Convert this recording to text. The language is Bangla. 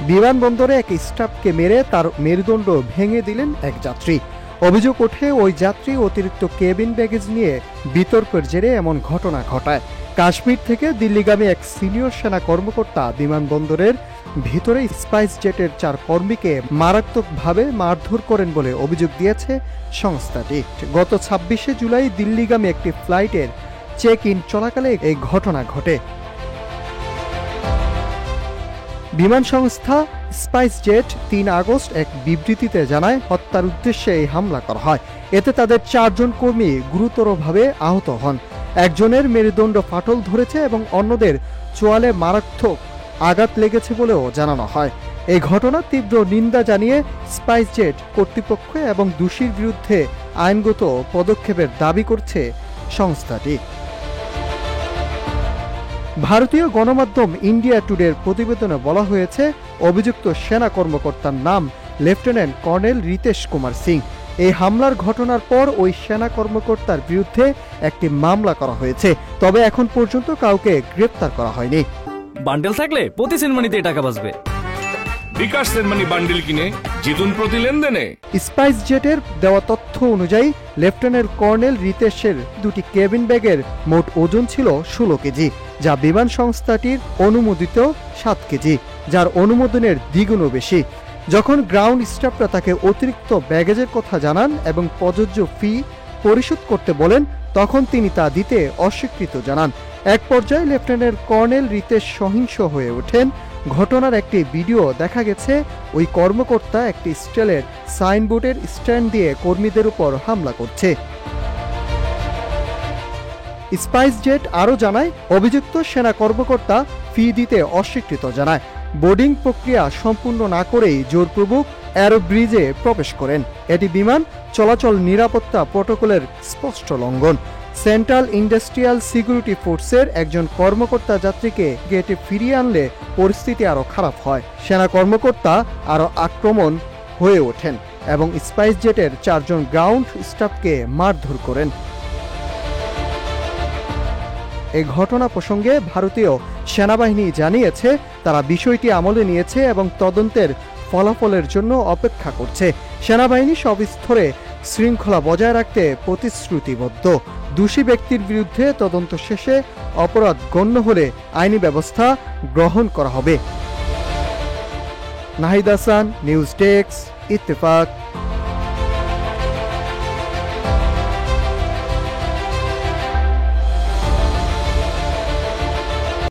বিমানবন্দরে এক স্টাফকে মেরে তার মেরুদণ্ড ভেঙে দিলেন এক যাত্রী। অভিযোগ ওঠে ওই যাত্রী অতিরিক্ত কেবিন ব্যাগেজ নিয়ে বিতর্কের জেরে এমন ঘটনা ঘটায়। কাশ্মীর থেকে দিল্লিগামী এক সিনিয়র সেনা কর্মকর্তা বিমানবন্দরের ভিতরে স্পাইস জেটের 4 কর্মীকে মারাত্মকভাবে মারধর করেন বলে অভিযোগ দিয়েছে সংস্থাটি। গত 26শে জুলাই দিল্লিগামী একটি ফ্লাইটের চেক ইন চলাকালে এই ঘটনা ঘটে। বিমান সংস্থা স্পাইস জেট 3 আগস্ট এক বিবৃতিতে জানায় হত্যার উদ্দেশ্যে এই হামলা করা হয়। এতে তাদের 4 জন কর্মী গুরুতরভাবে আহত হন। একজনের মেরুদণ্ড ফাটল ধরেছে এবং অন্যদের চোয়ালে মারাত্মক আঘাত লেগেছে বলেও জানানো হয়। এই ঘটনার তীব্র নিন্দা জানিয়ে স্পাইস জেট কর্তৃপক্ষ এবং দোষীর বিরুদ্ধে আইনগত পদক্ষেপের দাবি করছে সংস্থাটি। ভারতীয় গণমাধ্যম ইন্ডিয়া টুডের প্রতিবেদনে বলা হয়েছে, অভিযুক্ত সেনা কর্মকর্তার নাম লেফটেন্যান্ট কর্নেল রিতেশ কুমার সিং। এই হামলার ঘটনার পর ওই সেনা কর্মকর্তার বিরুদ্ধে একটি মামলা করা হয়েছে, তবে এখন পর্যন্ত কাউকে গ্রেপ্তার করা হয়নি। বান্ডেল থাকলে প্রতি সেনমানিতে টাকা বাঁচবে। বিকাশ সেনমানি বান্ডেল কিনে জিতুন প্রতি লেনদেনে। স্পাইস জেটের দেওয়া তথ্য অনুযায়ী লেফটেন্যান্ট কর্নেল রিতেশের 2টি কেবিন ব্যাগের মোট ওজন ছিল 16 কেজি, যা বিমান সংস্থাটির অনুমোদিত 7 কেজি, যার অনুমোদনের দ্বিগুণও বেশি। যখন গ্রাউন্ড স্টাফরা তাকে অতিরিক্ত ব্যাগেজের কথা জানান এবং প্রযোজ্য ফি পরিশোধ করতে বলেন, তখন তিনি তা দিতে অস্বীকৃতি জানান। এক পর্যায়ে লেফটেন্যান্ট কর্নেল রিতেশ সহিংস হয়ে ওঠেন। ঘটনার একটি ভিডিও দেখা গেছে, ওই কর্মকর্তা একটি স্টিলের সাইনবোর্ডের স্ট্যান্ড দিয়ে কর্মীদের উপর হামলা করছে। স্পাইস জেট আরও জানায়, অভিযুক্ত সেনা কর্মকর্তা ফি দিতে অস্বীকৃতি জানায়। বোর্ডিং প্রক্রিয়া সম্পূর্ণ না করেই জোরপূর্বক এরো ব্রিজে প্রবেশ করেন। এটি বিমান চলাচল নিরাপত্তা প্রটোকলের স্পষ্ট লঙ্ঘন। সেন্ট্রাল ইন্ডাস্ট্রিয়াল সিকিউরিটি ফোর্সের একজন কর্মকর্তা যাত্রীকে গেটে ফিরিয়ে আনলে পরিস্থিতি আরও খারাপ হয়। সেনা কর্মকর্তা আরও আক্রমণ হয়ে ওঠেন এবং স্পাইস জেটের 4 জন গ্রাউন্ড স্টাফকে মারধর করেন। এই ঘটনা প্রসঙ্গে ভারতীয় সেনাবাহিনী জানিয়েছে, তারা বিষয়টি আমলে নিয়েছে এবং তদন্তের ফলাফলের জন্য অপেক্ষা করছে। সেনাবাহিনী সব স্তরে শৃঙ্খলা বজায় রাখতে প্রতিশ্রুতিবদ্ধ। দোষী ব্যক্তির বিরুদ্ধে তদন্ত শেষে অপরাধ গণ্য হলে আইনি ব্যবস্থা গ্রহণ করা হবে। Nahid Hasan, news desk, Ittefaq.